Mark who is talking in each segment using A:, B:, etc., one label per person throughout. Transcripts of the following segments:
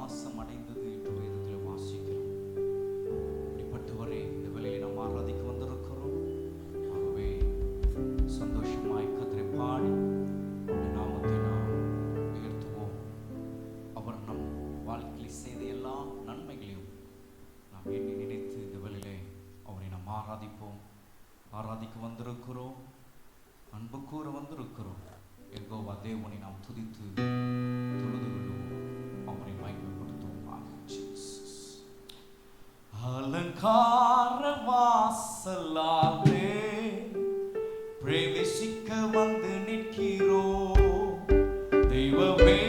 A: நாசம் அடைந்தது என்று வேதத்தில் வாசிக்கிறோம். இப்படிப்பட்டவரே இந்த வேளையில் நாம் ஆராதிக்க வந்திருக்கிறோம். ஆகவே சந்தோஷமாய் கர்த்தரை பாடி அவருடைய நாமத்தை நாம் உயர்த்துவோம். அவர் நம் வாழ்க்கையில் செய்த எல்லா நன்மைகளையும் நாம் எண்ணி நினைத்து இந்த வேளையிலே அவரை நாம் ஆராதிக்க வந்திருக்கிறோம். அன்பு கூற வந்திருக்கிறோம். யெகோவா தேவனை நாம் துதித்து தொழுது கொள்வோம். அவரை மகிமைப்படுத்துவோம். அலங்கார வாசலாலே பிரவேசிக்க வந்து நிற்கிறோம். தெய்வமே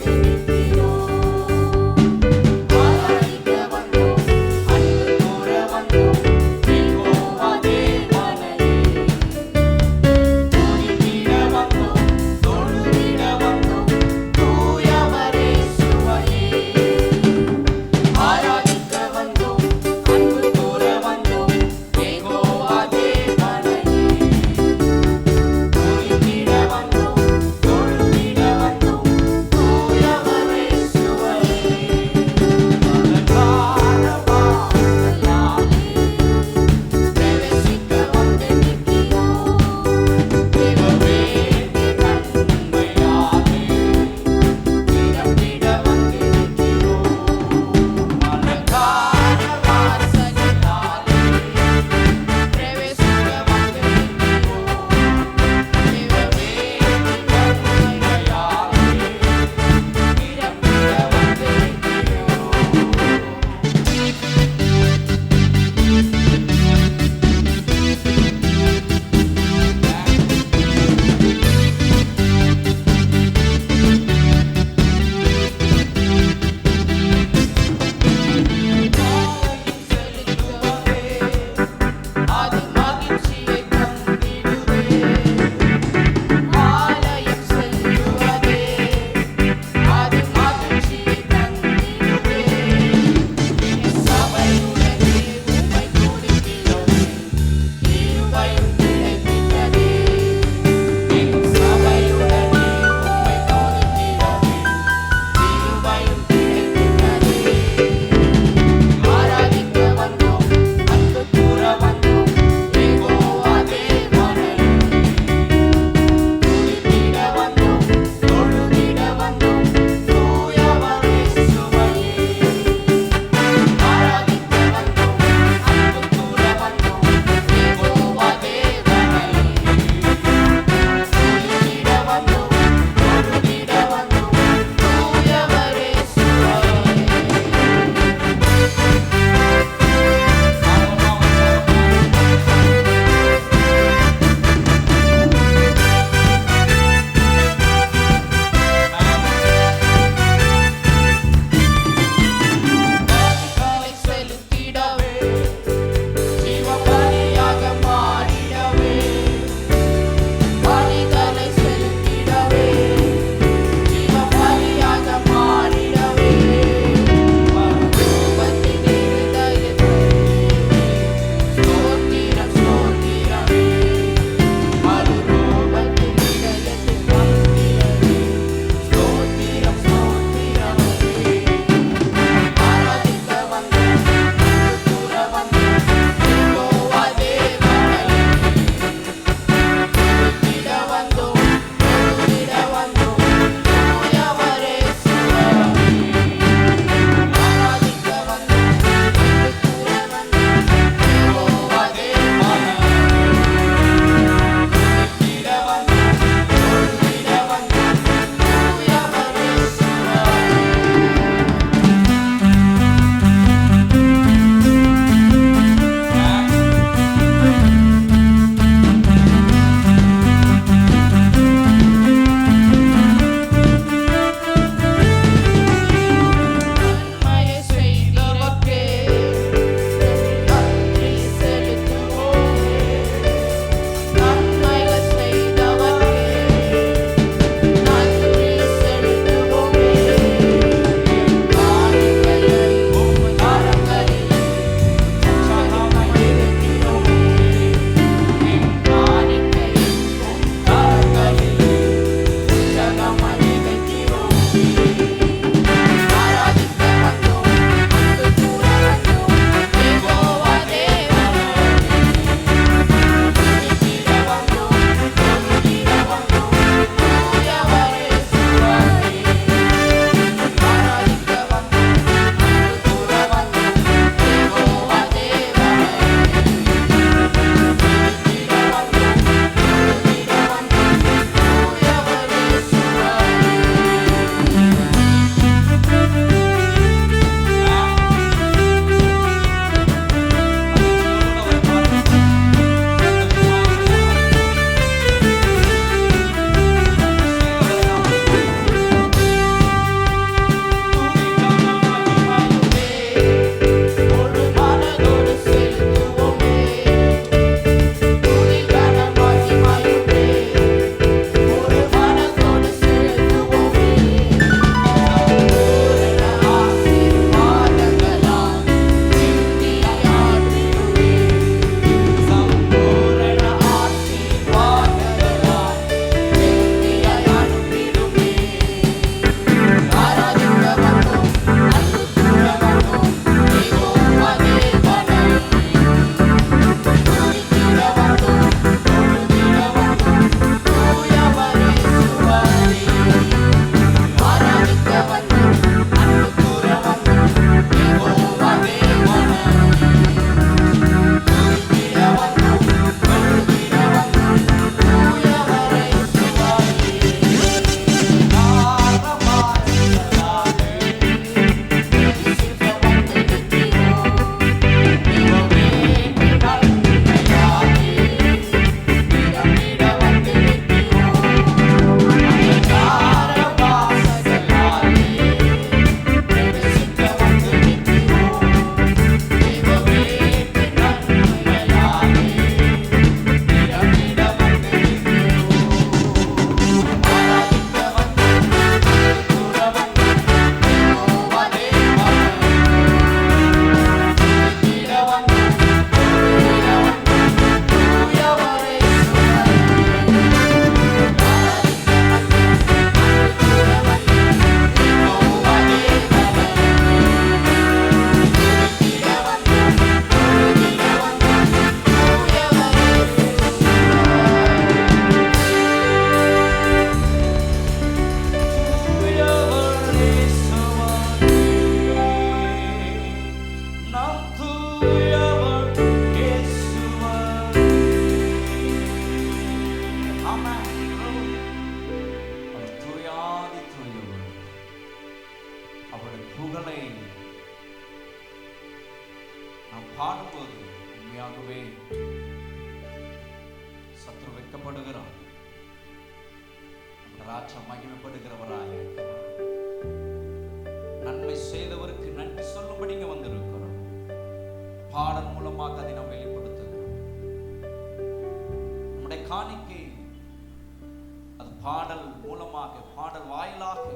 B: Thank you.
A: பாடும்போது உண்மையாகவே சத்ரு வெட்கப்படுகிறான். ராஜா மகிமைப்படுகிறவராக இருக்கிறார். நன்மை செய்தவருக்கு நன்றி சொல்லும்படி இங்க வந்திருக்கிறோம். பாடல் மூலமாக அதை நாம் வெளிப்படுத்துகிறோம். நம்முடைய காணிக்கை அது பாடல் மூலமாக, பாடல் வாயிலாக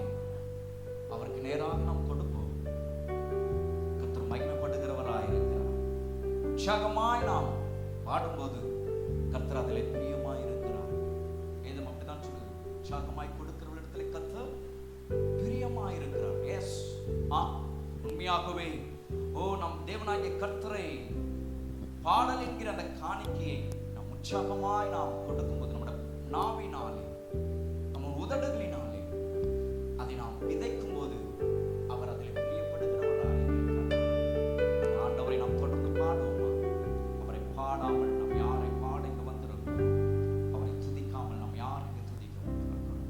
A: அவருக்கு நேராக நாம் கொடுப்போம். கர்த்தர் மகிமைப்படுகிறவராக இருக்கிறார். உற்சாகமாய் நாம் பாடும்போது கர்த்தர் அதிலே பிரியமாய் இருக்கிறார். வேதம் அப்படிதான் சொல்லுது, உற்சாகமாய் கொடுக்கிறவரிடத்திலே கர்த்தர் பிரியமாய் இருக்கிறார். எஸ், உண்மையாகவே நம் தேவனாகிய கர்த்தரை பாடல் என்கிற அந்த காணிக்கையை நாம் உற்சாகமாய் நாம் கொடுக்கும்போது நம்முடைய நாவினாலே, நம்ம உதடுகளினாலே அதை நாம் விதைக்கும் போது அவர் அதில் பிரியப்படுகிறவராக இருக்கிறார். ஆண்டவரை நாம் தொடர்ந்து பாடுவோமா? அவரை பாடாமல் நாம் யாரை பாட இங்கு வந்திருக்கிறோம்? அவரை துதிக்காமல் நாம் யார் இங்கு துதிக்க வந்திருக்கிறோம்?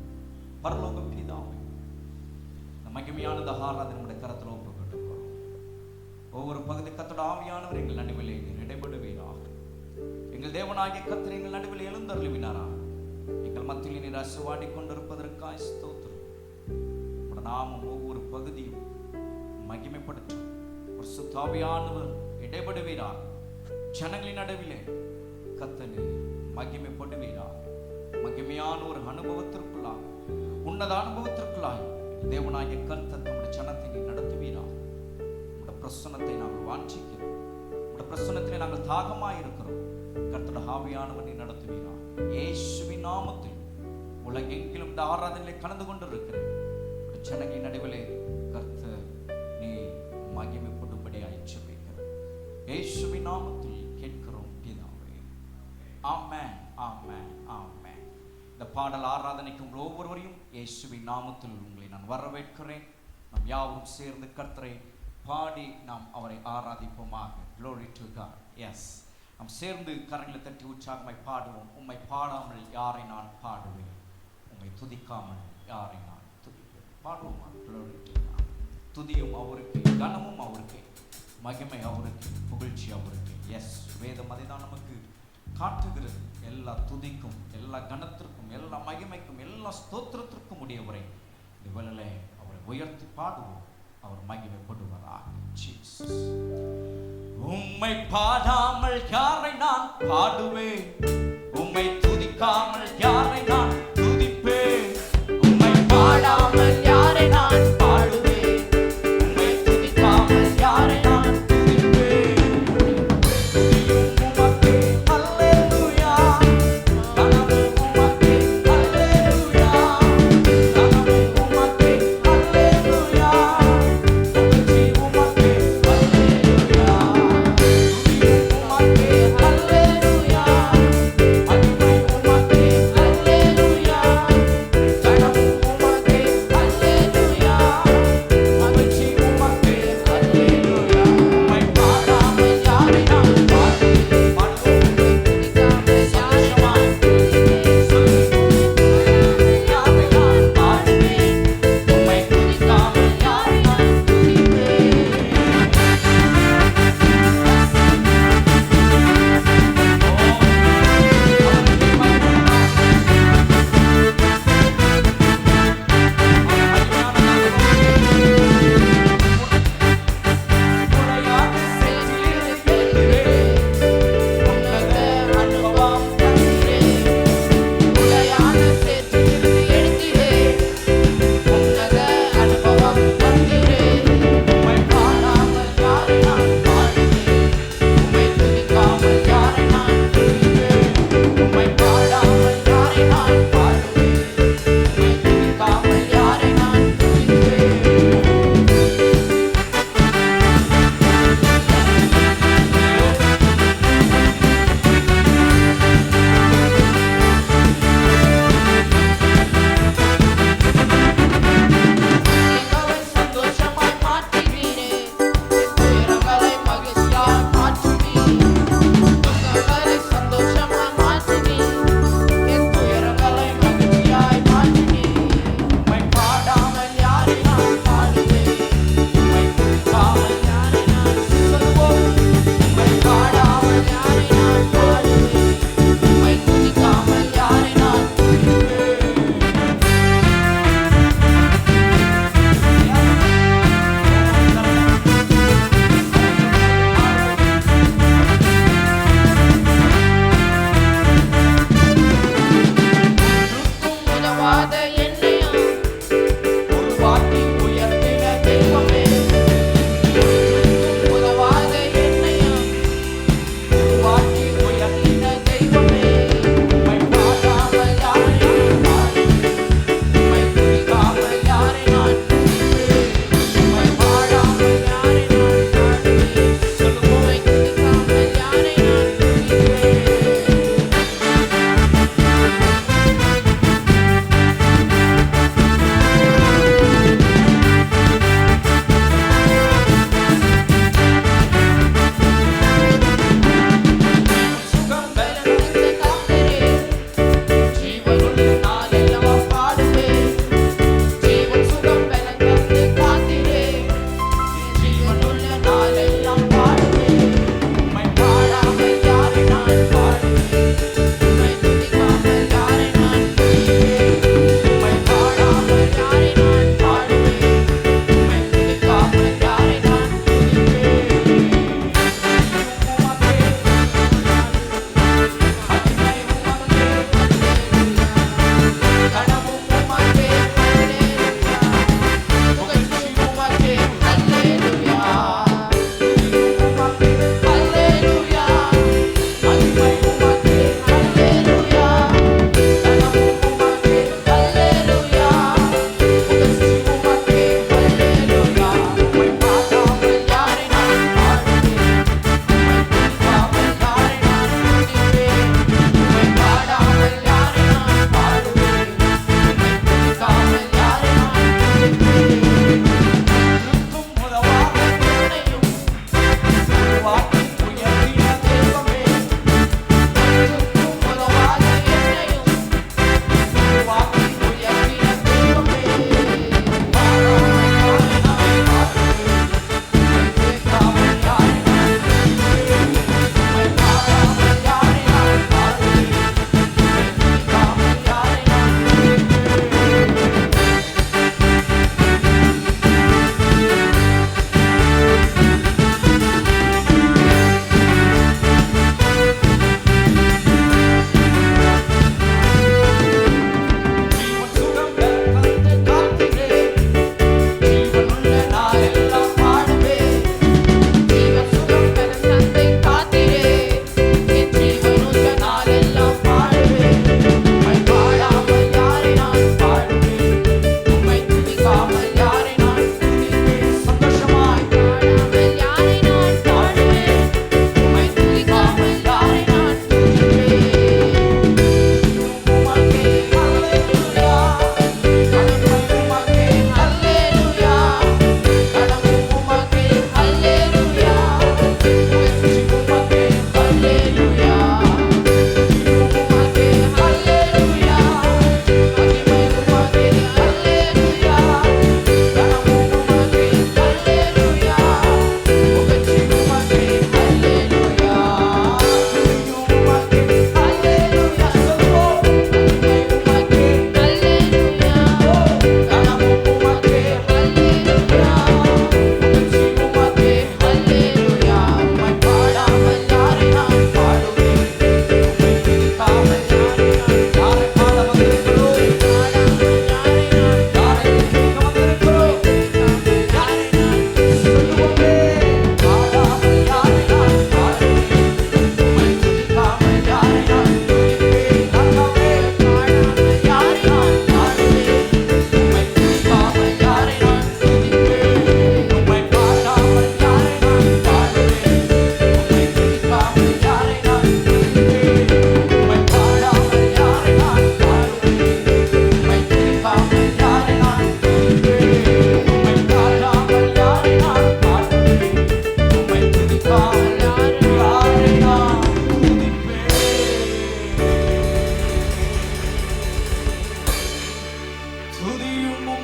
A: பரலோக பிதாவே, இந்த மகிமையானது ஆராதனை நம்முடைய கரத்தில் ஒப்புக்கொண்டிருக்கிறோம். ஒவ்வொரு பகுதி கர்த்தருடைய ஆவியானவர் எங்கள் நடுவிலே இடைபடுவீராக. எங்கள் தேவனாகிய கர்த்தர் எங்கள் நடுவில் எழுந்தருளுவினாராக. எங்கள் மத்தியில் நீர் அசுவாடி கொண்டிருப்பதற்காய் ஸ்தோத்திரம். உம்முடைய நாமம் ஒவ்வொரு பகுதியும் மகிமைப்படுத்தும். பரிசுத்த ஆவியானவர் இடைபடுவீராக. ஜனங்களின் நடுவிலே கர்த்தர் மகிமைப்படுவீராக. மகிமையான ஒரு அனுபவத்திற்குள்ளாக, உன்னத அனுபவத்திற்குள்ளாய் தேவனாகிய கர்த்தர் நம்முடைய ஜனத்தை நீ நடத்துவீராக. உம்முடைய பிரசன்னத்தை நாங்கள் வாஞ்சிக்கிறோம். உம்முடைய பிரசன்னத்திலே நாங்கள் தாகமாய் இருக்கிறோம். கர்த்தருடைய ஆவியானவர் நீ நடத்துவீராக. இயேசுவின் நாமத்தில் உலகெங்கிலும் இந்த ஆராதனையிலே கலந்து கொண்டிருக்கிறேன். ஜனங்களின் நடுவிலே கர்த்தர் நீ மகிமைப்படும்படியாய் ஜெபிக்கிறோம். இயேசுவின் நாமத்தில் கேட்கிறோம் பிதாவே. ஆமென், ஆமென், ஆமென். இந்த பாடல் ஆராதனைக்கு உங்கள் ஒவ்வொருவரையும் இயேசுவின் நாமத்தில் உங்களை நான் வரவேற்கிறேன். நாம் யாவரும் சேர்ந்து கர்த்தரை பாடி நாம் அவரை ஆராதிப்போமாக. Glory to God. Yes, நாம் சேர்ந்து கரங்களை தட்டி உற்சாகமாய் பாடுவோம். உம்மை பாடாமல் யாரை நான் பாடுவேன், உம்மை துதிக்காமல் யாரை நான் துதிப்பேன். பாடுவோமா? Glory to God. துதியும் அவருக்கு, கனமும் அவருக்கு, மகிமை அவருக்கு, புகழ்ச்சி அவருக்கு. எஸ், வேதம் அதைதான் நமக்கு காட்டுகிறது. எல்லா துதிக்கும், எல்லா கனத்திற்கும், எல்லா மகிமைக்கும், எல்லா ஸ்தோத்திரத்திற்கும் உடையவரை இந்த வேளையிலே அவரை உயர்த்தி பாடுவோம். அவர் மகிமைப்படுவதாக. ஜீசஸ். உம்மை பாடாமல் யாரை நான் பாடுவேன், உம்மை துதிக்காமல் யாரை நான் துதிப்பேன். உம்மை பாடாமல் யாரை நான் பாடுவேன், உம்மை துதிக்காமல் யாரை நான் துதிப்பேன். துதியும் உமக்கே, அல்லேலூயா. கனமும் உமக்கே, அல்லேலூயா. கனமும் உமக்கே, அல்லேலூயா. புகழ்ச்சி உமக்கே, அல்லேலூயா. துதியும் உமக்கே, அல்லேலூயா. மகிமை உமக்கே, அல்லேலூயா. கனமும் உமக்கே, அல்லேலூயா.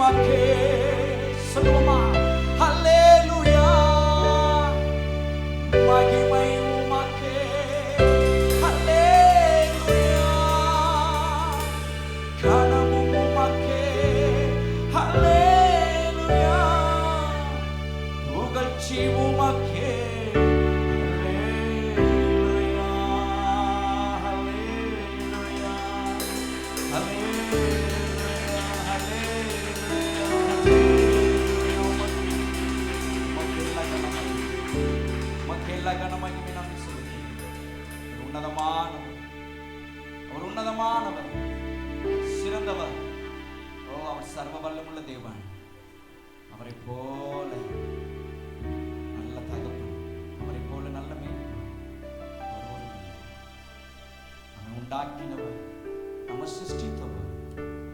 A: உமக்கே. சொல்லுவோமா? ஹல்லேலூயா. மகிமை உமக்கே. ஹல்லேலூயா. கனமும் உமக்கே. ஹல்லேலூயா. புகழ்ச்சி உமக்கே. ஹல்லேலூயா. ஹல்லேலூயா. ஹல்லேலூயா. ஹல்லேலூயா. உமக்கே கனமகிமை நாம் செலுத்துகிறோம். அவர் உன்னதமானவர், சிறந்தவர். ஓ, அவர் சர்வ வல்லமுள்ள தேவன். அவரை போல நல்ல தகப்பன், அவரை போல நல்ல மேய்ப்பன் நம்மை உண்டாக்கினவர், நம்மை சிருஷ்டித்தவர்,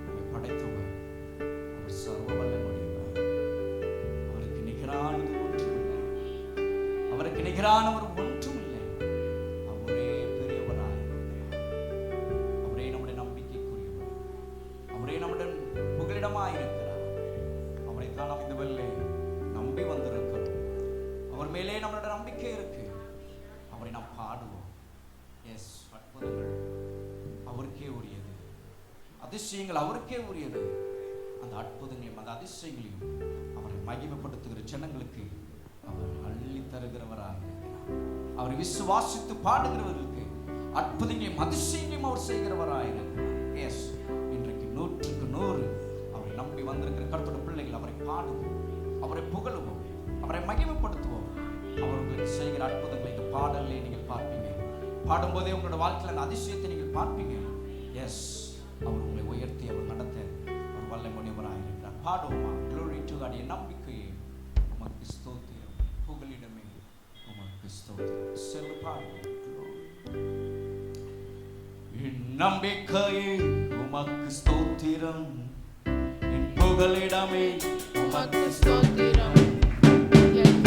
A: நம்மை படைத்தவர். அவர் சர்வ வல்லமுடையவர். அவருக்கு நிகரானது ஒன்றுமில்லை. அவருக்கு நிகரானவர் ஒன்றுமில்லை. அவரே பெரியவராய், அவரே நம்முடைய நம்பிக்கைக்குரியவர், அவரே நம்முடைய புகலிடமாயிருக்கிறார். அவரைத்தான் நாம் இந்த வேளையிலே நம்பி வந்திருக்கிறோம். அவர் மேலே நம்மளுடைய நம்பிக்கை இருக்கு. அவரை நாம் பாடுவோம். எஸ், அற்புதங்கள் அவருக்கே உரியது, அதிசயங்கள் அவருக்கே உரியது. அந்த அற்புதங்களையும் அந்த அதிசயங்களையும் அவரை மகிமைப்படுத்துகிற ஜனங்களுக்கு அவர் அள்ளி தருகிறவராக இருக்கிறார். அவரை விசுவாசித்து பாடுகிறவர்களுக்கு அற்புதங்களையும் அதிசயங்களையும் அவர் செய்கிறவராக இருக்கிறார். எஸ், இன்றைக்கு 100க்கு 100 அவரை நம்பி வந்திருக்கிற கர்த்தருடைய பிள்ளைகள் அவரை பாடுவோம், அவரை புகழுவோம், அவரை மகிமைப்படுத்துவோம். அவர்களுக்கு செய்கிற அற்புதங்களை இந்த பாடலை நீங்கள் பார்ப்பீங்க. பாடும்போதே உங்களோட வாழ்க்கையில் அந்த அதிசயத்தை நீங்கள் பார்ப்பீங்க. எஸ், அவர் உங்களை உயர்த்தி அவர் நடத்த அவர் வல்லமையுடையவராக இருக்கிறார். பாடுவோமா? Glory to God. என் நம்பிக்கையே உமக்கு ஸ்தோத்திரம், புகலிடமே உமக்கு ஸ்தோத்திரம். செல்ல பாடுவோம். என் நம்பிக்கையே உமக்கு ஸ்தோத்திரம், என் புகலிடமே உமக்கு ஸ்தோத்திரம்.
B: Stop.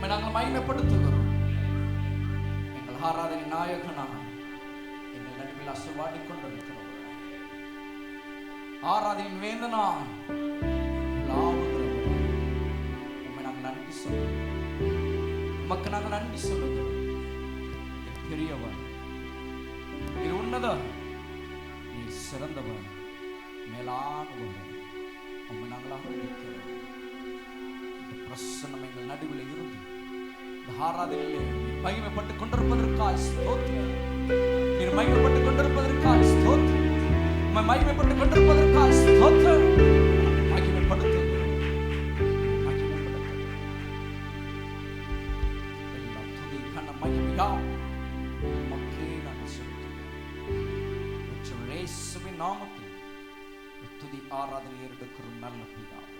A: உம்மை நாங்கள் மகிமைப்படுத்துகிறோம். எங்கள் ஆராதனை நாயகனாய் எங்கள் நடுவில் அசைவாடி கொண்டிருக்கிறோம். ஆராதனையின் வேந்தனாய் உம்மை நாங்கள் நன்றி சொல்லுகிறோம். உமக்கு நாங்கள் நன்றி சொல்லுகிறோம். பெரியவர், நீர் உன்னதர், நீர் சிறந்தவர், மேலானவர். உம்மை நாங்கள் ஆராதிக்கிறோம். இந்த பிரசன்னம் எங்கள் நடுவில் இருந்து இந்த ஆராதனையிலே மகிமைப்பட்டுக் கொண்டிருப்பதற்காக ஸ்தோத்திரம். நீர் மகிமைப்பட்டுக் கொண்டிருப்பதற்காக ஸ்தோத்திரம். உம்மை மகிமைப்பட்டுக் கொண்டிருப்பதற்காக ஸ்தோத்திரம். மகிமைப்படுத்துகிறோம். எல்லாம் துதி கன மகிமையாம் உமக்கே நாங்கள் செலுத்துகிறோம். இயேசுவின் நாமத்தில் துதி ஆராதனை எடுக்கிறோம் நல்ல பிதாவே.